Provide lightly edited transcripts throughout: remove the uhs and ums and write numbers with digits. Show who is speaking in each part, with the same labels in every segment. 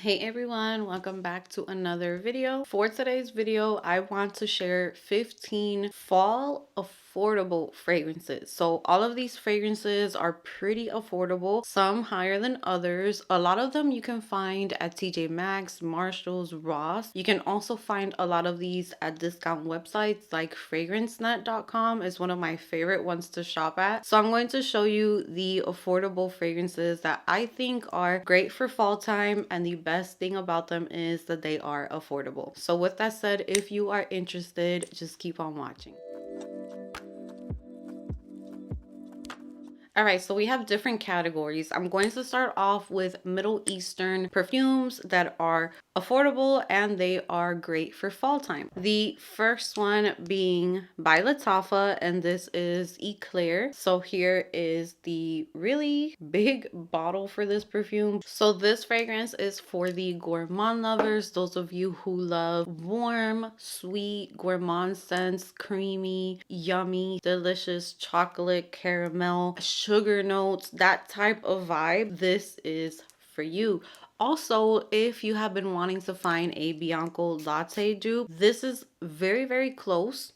Speaker 1: Hey everyone, welcome back to another video. For today's video, I want to share 15 fall affordable fragrances. So all of these fragrances are pretty affordable, some higher than others. A lot of them you can find at TJ Maxx, Marshalls, Ross. You can also find a lot of these at discount websites like fragrancenet.com is one of my favorite ones to shop at. So I'm going to show you the affordable fragrances that I think are great for fall time, and the best thing about them is that they are affordable. So with that said, if you are interested, just keep on watching. All right, so we have different categories. I'm going to start off with Middle Eastern perfumes that are affordable and they are great for fall time. The first one being by Lattafa, and this is Eclair. So here is the really big bottle for this perfume. So this fragrance is for the gourmand lovers, those of you who love warm, sweet, gourmand scents, creamy, yummy, delicious chocolate, caramel, sugar notes, that type of vibe. This is for you. Also, if you have been wanting to find a Bianco latte dupe, this is very close.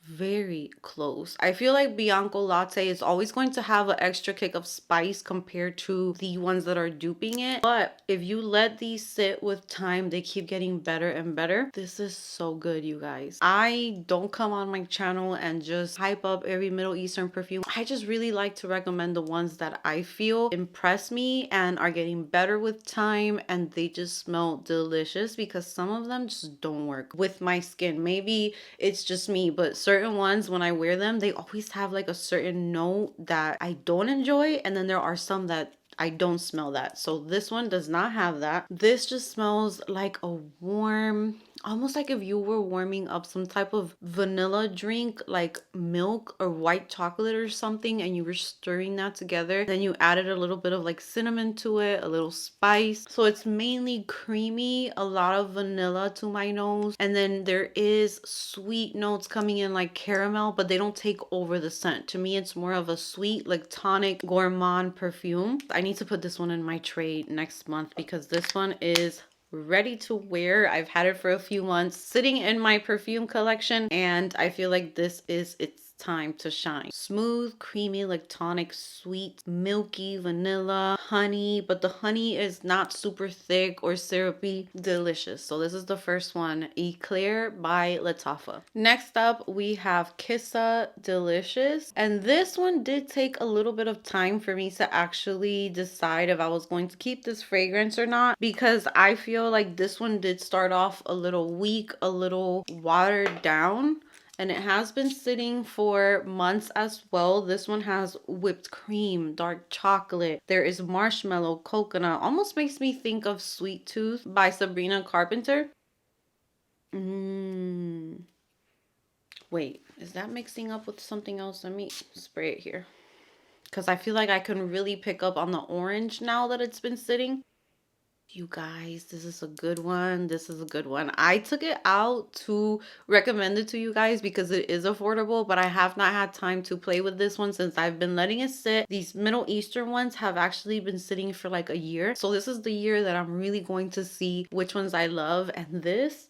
Speaker 1: Very close. I feel like Bianco latte is always going to have an extra kick of spice compared to the ones that are duping it, but if you let these sit with time, they keep getting better and better. This is so good, you guys. I don't come on my channel and just hype up every Middle Eastern perfume. I just really like to recommend the ones that I feel impress me and are getting better with time, and they just smell delicious, because some of them just don't work with my skin. Maybe it's just me, but certain ones, when I wear them, they always have like a certain note that I don't enjoy, and then there are some that I don't smell that. So this one does not have that. This just smells like a warm, almost like if you were warming up some type of vanilla drink, like milk or white chocolate or something, and you were stirring that together. Then you added a little bit of like cinnamon to it, a little spice. So it's mainly creamy, a lot of vanilla to my nose. And then there is sweet notes coming in like caramel, but they don't take over the scent. To me, it's more of a sweet, like tonic gourmand perfume. I need to put this one in my tray next month because this one is ready to wear. I've had it for a few months sitting in my perfume collection, and I feel like this is its time to shine. Smooth, creamy, like tonic, sweet, milky, vanilla, honey, but the honey is not super thick or syrupy. Delicious. So this is the first one, Eclair by Lattafa. Next up, we have Kissa Delicious, and this one did take a little bit of time for me to actually decide if I was going to keep this fragrance or not, because I feel like this one did start off a little weak, a little watered down, and it has been sitting for months as well. This one has whipped cream, dark chocolate. There is marshmallow, coconut. Almost makes me think of Sweet Tooth by Sabrina Carpenter. Wait, is that mixing up with something else? Let me spray it here, because I feel like I can really pick up on the orange now that it's been sitting. You guys, this is a good one. This is a good one. I took it out to recommend it to you guys because it is affordable, but I have not had time to play with this one since I've been letting it sit. These Middle Eastern ones have actually been sitting for like a year. So this is the year that I'm really going to see which ones I love. And this,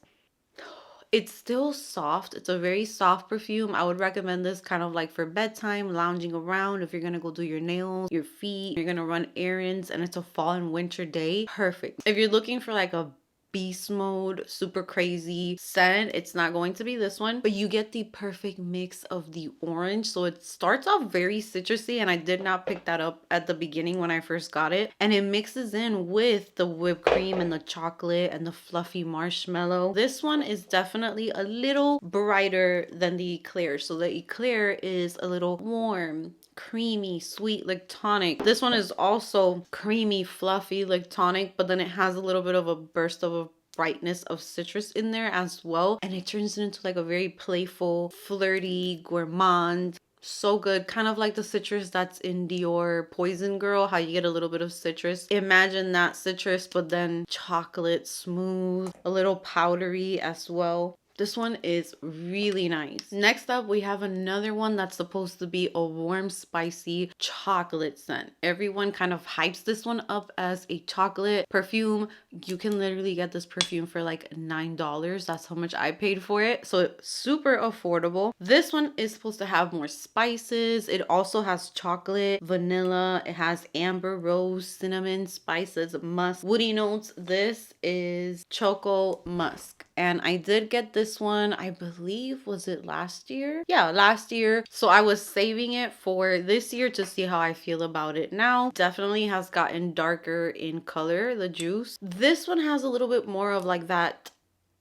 Speaker 1: it's still soft. It's a very soft perfume. I would recommend this kind of like for bedtime, lounging around. If you're gonna go do your nails, your feet, you're gonna run errands, and it's a fall and winter day, perfect. If you're looking for like a beast mode, super crazy scent, it's not going to be this one, but you get the perfect mix of the orange. So it starts off very citrusy, and I did not pick that up at the beginning when I first got it, and it mixes in with the whipped cream and the chocolate and the fluffy marshmallow. This one is definitely a little brighter than the Eclair. So the Eclair is a little warm, creamy, sweet, like tonic. This one is also creamy, fluffy, like tonic, but then it has a little bit of a burst of a brightness of citrus in there as well, and it turns it into like a very playful, flirty, gourmand. So good. Kind of like the citrus that's in Dior Poison Girl, how you get a little bit of citrus. Imagine that citrus, but then chocolate, smooth, a little powdery as well. This one is really nice. Next up, we have another one that's supposed to be a warm, spicy chocolate scent. Everyone kind of hypes this one up as a chocolate perfume. You can literally get this perfume for like $9. That's how much I paid for it. So super affordable. This one is supposed to have more spices. It also has chocolate, vanilla. It has amber, rose, cinnamon, spices, musk, woody notes. This is choco musk. And I did get this one, I believe, was it last year? Yeah, last year. So I was saving it for this year to see how I feel about it now. Definitely has gotten darker in color, the juice. This one has a little bit more of like that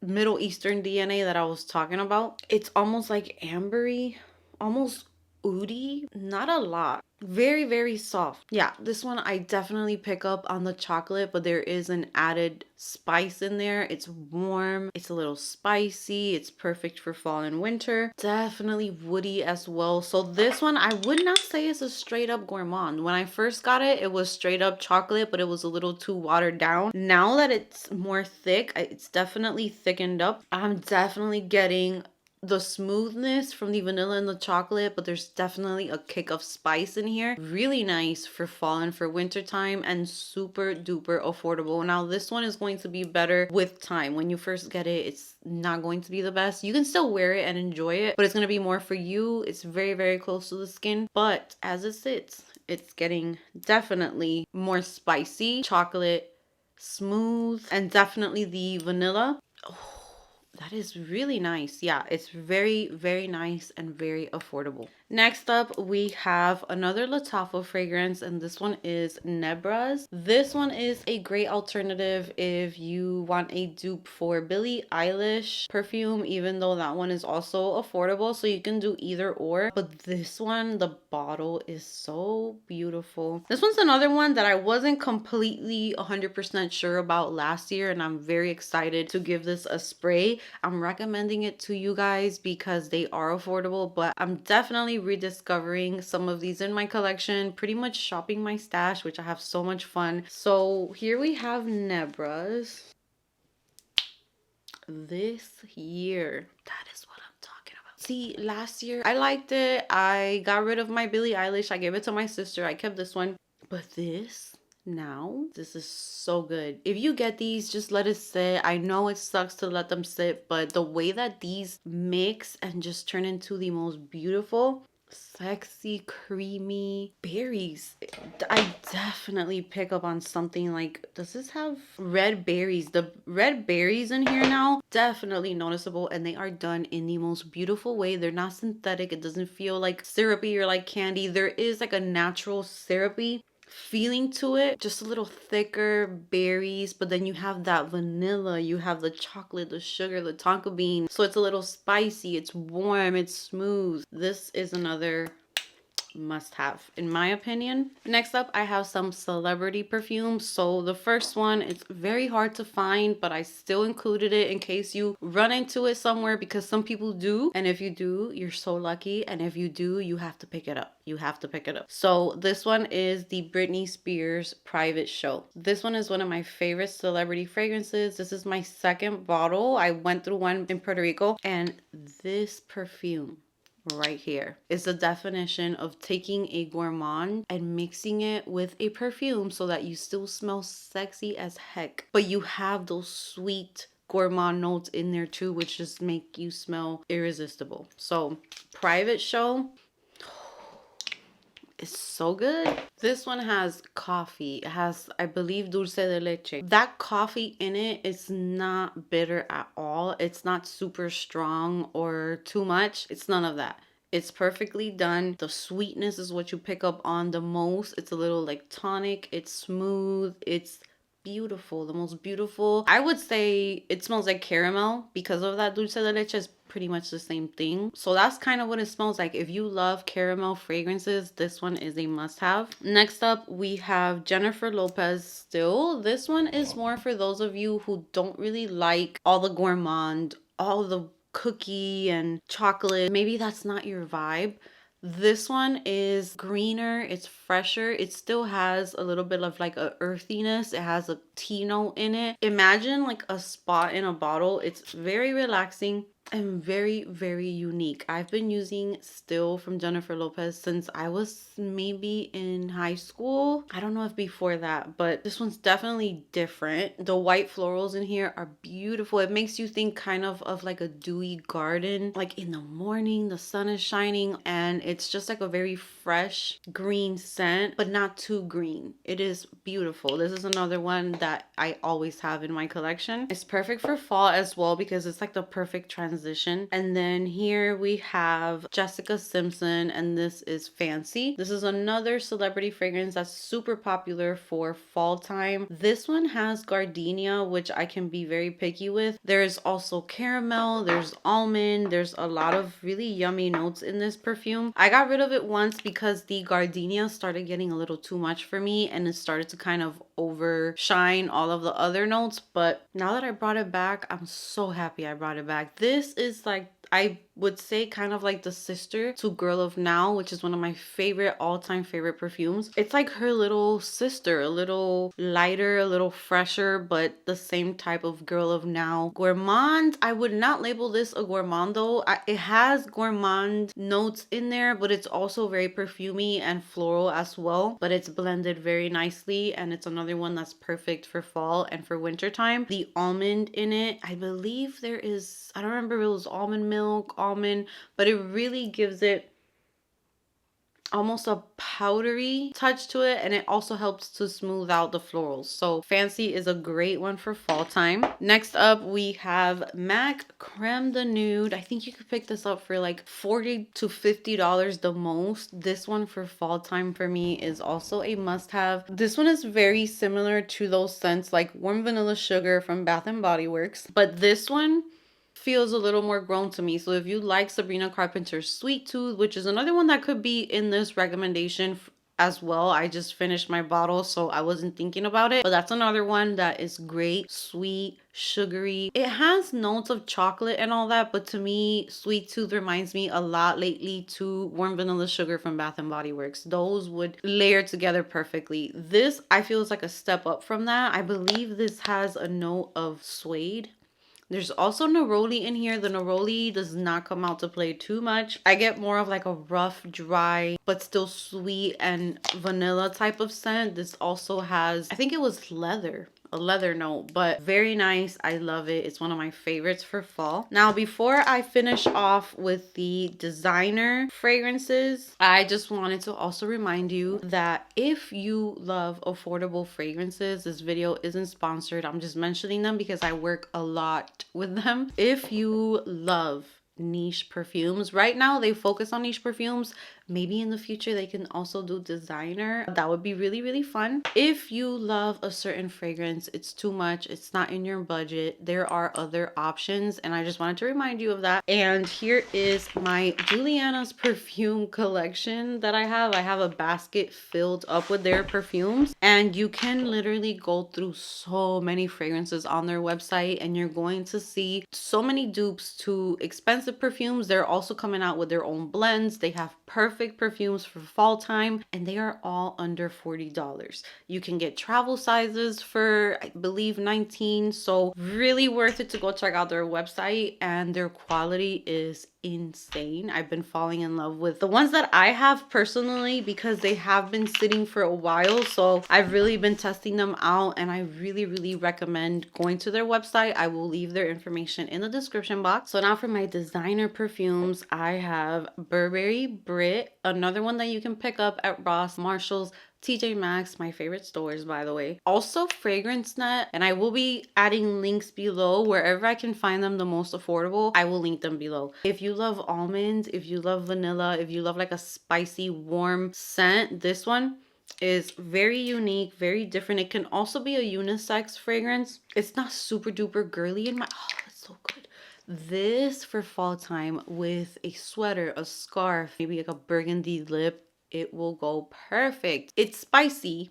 Speaker 1: Middle Eastern DNA that I was talking about. It's almost like ambery, almost oody, not a lot. Very, very soft. Yeah, this one I definitely pick up on the chocolate, but there is an added spice in there. It's warm, it's a little spicy, it's perfect for fall and winter. Definitely woody as well. So this one I would not say is a straight up gourmand. When I first got it, it was straight up chocolate, but it was a little too watered down. Now that it's more thick, it's definitely thickened up. I'm definitely getting the smoothness from the vanilla and the chocolate, but there's definitely a kick of spice in here. Really nice for fall and for winter time, and super duper affordable. Now this one is going to be better with time. When you first get it, it's not going to be the best. You can still wear it and enjoy it, but it's going to be more for you. It's very, very close to the skin, but as it sits, it's getting definitely more spicy, chocolate, smooth, and definitely the vanilla. That is really nice. Yeah, it's very, very nice and very affordable. Next up, we have another Lattafa fragrance, and this one is Nebra's. This one is a great alternative if you want a dupe for Billie Eilish perfume, even though that one is also affordable, so you can do either or. But this one, the bottle is so beautiful. This one's another one that I wasn't completely 100% sure about last year, and I'm very excited to give this a spray. I'm recommending it to you guys because they are affordable, but I'm definitely rediscovering some of these in my collection, pretty much shopping my stash, which I have so much fun. So here we have Nebra's. This year, that is what I'm talking about. See, last year I liked it. I got rid of my Billie Eilish. I gave it to my sister. I kept this one. But this is so good. If you get these, just let it sit. I know it sucks to let them sit, but the way that these mix and just turn into the most beautiful, sexy, creamy berries. I definitely pick up on something like, does this have red berries? The red berries in here now, definitely noticeable, and they are done in the most beautiful way. They're not synthetic. It doesn't feel like syrupy or like candy. There is like a natural syrupy feeling to it, just a little thicker berries, but then you have that vanilla, you have the chocolate, the sugar, the tonka bean, so it's a little spicy, it's warm, it's smooth. This is another must have in my opinion. Next up, I have some celebrity perfumes. So the first one, it's very hard to find, but I still included it in case you run into it somewhere, because some people do, and if you do, you're so lucky, and if you do, you have to pick it up. You have to pick it up. So this one is the Britney Spears Private Show. This one is one of my favorite celebrity fragrances. This is my second bottle. I went through one in Puerto Rico, and this perfume right here is the definition of taking a gourmand and mixing it with a perfume so that you still smell sexy as heck, but you have those sweet gourmand notes in there too, which just make you smell irresistible. So Private Show is so good. This one has coffee. It has, I believe, dulce de leche. That coffee in it is not bitter at all. It's not super strong or too much. It's none of that. It's perfectly done. The sweetness is what you pick up on the most. It's a little like tonic. It's smooth. It's beautiful. The most beautiful. I would say it smells like caramel because of that dulce de leche. Is pretty much the same thing. So that's kind of what it smells like. If you love caramel fragrances, this one is a must-have. Next up, we have Jennifer Lopez still. This one is more for those of you who don't really like all the gourmand, all the cookie and chocolate. Maybe that's not your vibe. This one is greener, it's fresher, it still has a little bit of like a earthiness, it has a tea note in it. Imagine like a spot in a bottle. It's very relaxing, and very, very unique. I've been using Still from Jennifer Lopez since I was maybe in high school. I don't know if before that, but this one's definitely different. The white florals in here are beautiful. It makes you think kind of like a dewy garden. Like in the morning, the sun is shining, and it's just like a very fresh green scent, but not too green. It is beautiful. This is another one that I always have in my collection. It's perfect for fall as well because it's like the perfect transition. And then here we have Jessica Simpson, and this is Fancy. This is another celebrity fragrance that's super popular for fall time. This one has gardenia, which I can be very picky with. There's also caramel, there's almond, there's a lot of really yummy notes in this perfume. I got rid of it once because the gardenia started getting a little too much for me, and it started to kind of overshine all of the other notes. But now that I brought it back, I'm so happy I brought it back. This is like, I would say kind of like the sister to Girl of Now, which is one of my favorite all-time favorite perfumes. It's like her little sister, a little lighter, a little fresher, but the same type of Girl of Now. Gourmand, I would not label this a gourmand though. It has gourmand notes in there, but it's also very perfumey and floral as well, but it's blended very nicely, and it's another one that's perfect for fall and for winter time. The almond in it, I believe there is, I don't remember if it was almond milk, almond, but it really gives it almost a powdery touch to it, and it also helps to smooth out the florals. So Fancy is a great one for fall time. Next up we have MAC Creme de Nude. I think you could pick this up for like $40 to $50 the most. This one for fall time for me is also a must-have. This one is very similar to those scents like Warm Vanilla Sugar from Bath and Body Works, but this one feels a little more grown to me. So if you like Sabrina Carpenter's Sweet Tooth, which is another one that could be in this recommendation as well. I just finished my bottle, so I wasn't thinking about it, but that's another one that is great. Sweet, sugary. It has notes of chocolate and all that, but to me, Sweet Tooth reminds me a lot lately to Warm Vanilla Sugar from Bath and Body Works. Those would layer together perfectly. This, I feel, is like a step up from that. I believe this has a note of suede. There's also neroli in here. The neroli does not come out to play too much. I get more of like a rough, dry, but still sweet and vanilla type of scent. This also has, I think it was leather. A leather note, but very nice. I love it. It's one of my favorites for fall. Now, before I finish off with the designer fragrances, I just wanted to also remind you that if you love affordable fragrances, this video isn't sponsored. I'm just mentioning them because I work a lot with them. If you love niche perfumes, right now they focus on niche perfumes. Maybe in the future they can also do designer. That would be really, really fun. If you love a certain fragrance, it's too much, it's not in your budget, there are other options, and I just wanted to remind you of that. And here is my Juliana's perfume collection that I have. I have a basket filled up with their perfumes, and you can literally go through so many fragrances on their website, and you're going to see so many dupes to expensive perfumes. They're also coming out with their own blends. They have perfect perfumes for fall time, and they are all under $40. You can get travel sizes for, I believe, $19. So really worth it to go check out their website, and their quality is insane. I've been falling in love with the ones that I have personally because they have been sitting for a while. So I've really been testing them out, and I really, really recommend going to their website. I will leave their information in the description box. So now for my designer perfumes, I have Burberry Brit, another one that you can pick up at Ross, Marshalls, TJ Maxx, my favorite stores, by the way. Also Fragrance Net, and I will be adding links below wherever I can find them the most affordable. I will link them below. If you love almonds, if you love vanilla, if you love like a spicy warm scent, this one is very unique, very different. It can also be a unisex fragrance. It's not super duper girly in my, oh, it's so good. This for fall time with a sweater, a scarf, maybe like a burgundy lip, it will go perfect. It's spicy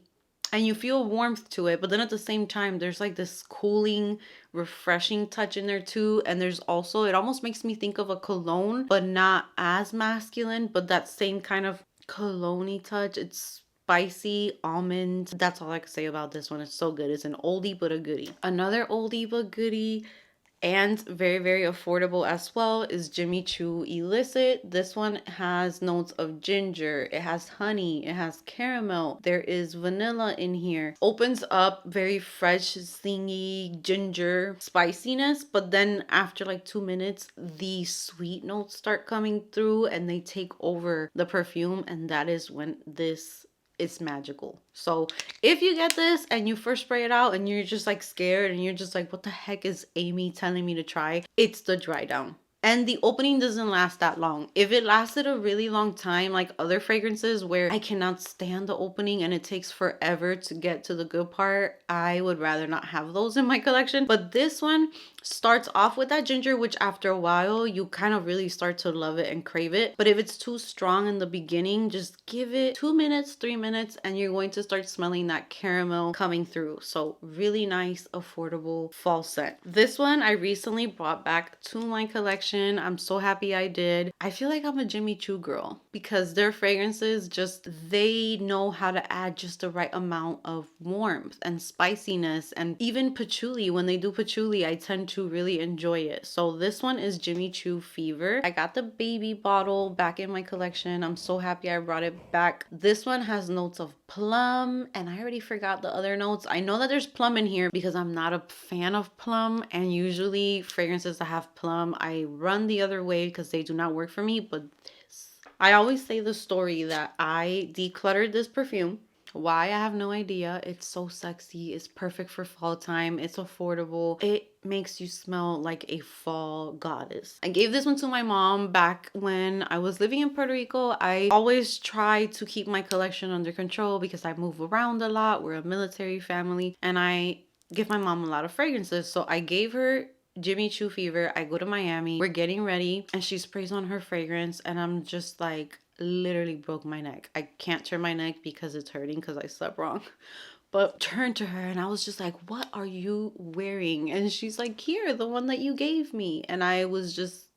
Speaker 1: and you feel warmth to it, but then at the same time, there's like this cooling, refreshing touch in there too. And there's also, it almost makes me think of a cologne, but not as masculine, but that same kind of cologne-y touch. It's spicy, almond. That's all I can say about this one. It's so good. It's an oldie but a goodie. Another oldie but goodie and very, very affordable as well is Jimmy Choo Illicit. This one has notes of ginger, it has honey, it has caramel, there is vanilla in here. Opens up very fresh, singy ginger spiciness, but then after like 2 minutes, the sweet notes start coming through and they take over the perfume, and that is when this is magical. So if you get this and you first spray it out and you're just like scared and you're just like, what the heck is Amy telling me to try? It's the dry down. And the opening doesn't last that long. If it lasted a really long time, like other fragrances where I cannot stand the opening and it takes forever to get to the good part, I would rather not have those in my collection. But this one starts off with that ginger, which after a while you kind of really start to love it and crave it. But if it's too strong in the beginning, just give it 2 minutes, 3 minutes, and you're going to start smelling that caramel coming through. So really nice, affordable fall scent. This one I recently brought back to my collection. I'm so happy I did. I feel like I'm a Jimmy Choo girl because their fragrances just, they know how to add just the right amount of warmth and spiciness, and even patchouli. When they do patchouli, I tend to really enjoy it. So this one is Jimmy Choo Fever. I got the baby bottle back in my collection. I'm so happy I brought it back. This one has notes of plum, and I already forgot the other notes. I know that there's plum in here because I'm not a fan of plum, and usually fragrances that have plum, I run the other way because they do not work for me. But this, I always say the story that I decluttered this perfume. Why? I have no idea. It's so sexy. It's perfect for fall time. It's affordable. It makes you smell like a fall goddess. I gave this one to my mom back when I was living in Puerto Rico. I always try to keep my collection under control because I move around a lot. We're a military family, and I give my mom a lot of fragrances. So I gave her Jimmy Choo Fever. I go to Miami. We're getting ready and she sprays on her fragrance, and I'm just like, literally broke my neck. I can't turn my neck because it's hurting because I slept wrong. But turned to her and I was just like, what are you wearing? And she's like, here, the one that you gave me. And I was just,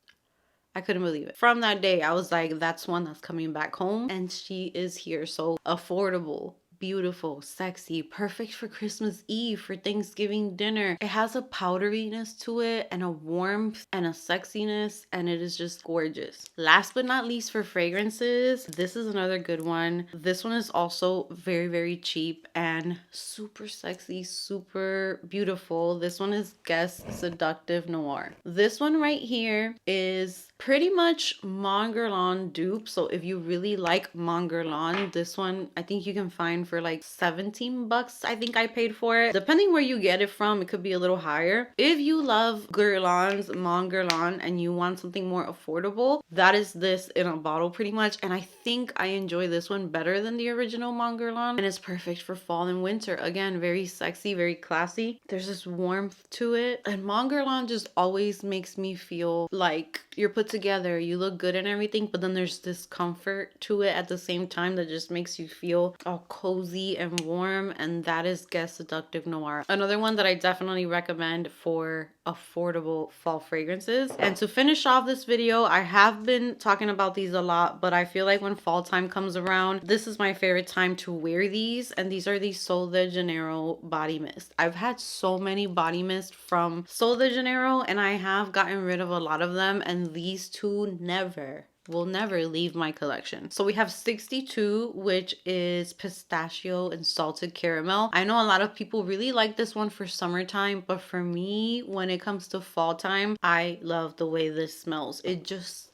Speaker 1: I couldn't believe it. From that day, I was like, that's one that's coming back home. And she is here. So affordable, beautiful, sexy, perfect for Christmas Eve, for Thanksgiving dinner. It has a powderiness to it and a warmth and a sexiness, and it is just gorgeous. Last but not least for fragrances, this is another good one. This one is also very, very cheap and super sexy, super beautiful. This one is Guess Seductive Noir. This one right here is pretty much Mon Guerlain dupe. So if you really like Mon Guerlain, this one I think you can find for like 17 bucks. I think I paid for it. Depending where you get it from, it could be a little higher. If you love Guerlain's Mon Guerlain and you want something more affordable, that is this in a bottle pretty much. And I think I enjoy this one better than the original Mon Guerlain, and it's perfect for fall and winter. Again, very sexy, very classy. There's this warmth to it, and Mon Guerlain just always makes me feel like you're put together, you look good and everything, but then there's this comfort to it at the same time that just makes you feel all cozy and warm, and that is Guess Seductive Noir. Another one that I definitely recommend for affordable fall fragrances. And to finish off this video, I have been talking about these a lot, but I feel like when fall time comes around, this is my favorite time to wear these, and these are the Sol de Janeiro body mist. I've had so many body mist from Sol de Janeiro, and I have gotten rid of a lot of them, and these two will never leave my collection. So we have 62, which is pistachio and salted caramel. I know a lot of people really like this one for summertime, but for me, when it comes to fall time, I love the way this smells. It just,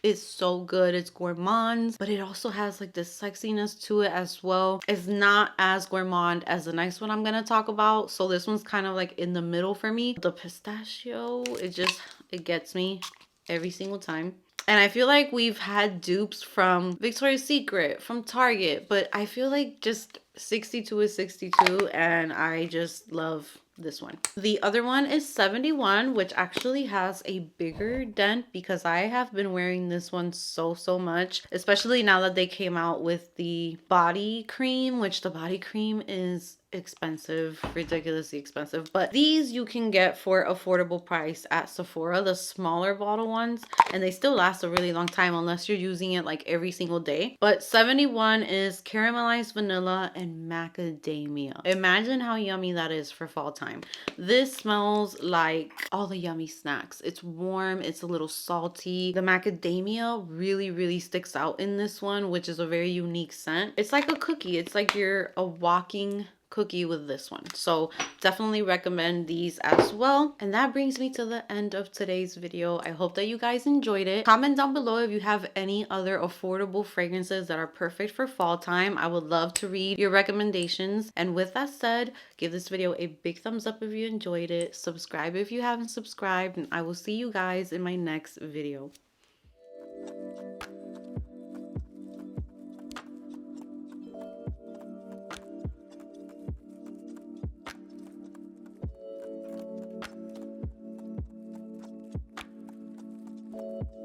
Speaker 1: it's so good. It's gourmand, but it also has like this sexiness to it as well. It's not as gourmand as the next one I'm gonna talk about, so this one's kind of like in the middle for me. The pistachio, it gets me every single time. And I feel like we've had dupes from Victoria's Secret, from Target, but I feel like just 62 is 62, and I just love this one. The other one is 71, which actually has a bigger dent because I have been wearing this one so much, especially now that they came out with the body cream, which the body cream is expensive, ridiculously expensive, but these you can get for affordable price at Sephora, the smaller bottle ones, and they still last a really long time unless you're using it like every single day. But 71 is caramelized vanilla and macadamia. Imagine how yummy that is for fall time. This smells like all the yummy snacks. It's warm, it's a little salty. The macadamia really sticks out in this one, which is a very unique scent. It's like a cookie. It's like you're a walking cookie with this one. So definitely recommend these as well. And that brings me to the end of today's video. I hope that you guys enjoyed it. Comment down below if you have any other affordable fragrances that are perfect for fall time. I would love to read your recommendations. And with that said, give this video a big thumbs up if you enjoyed it. Subscribe if you haven't subscribed, and I will see you guys in my next video.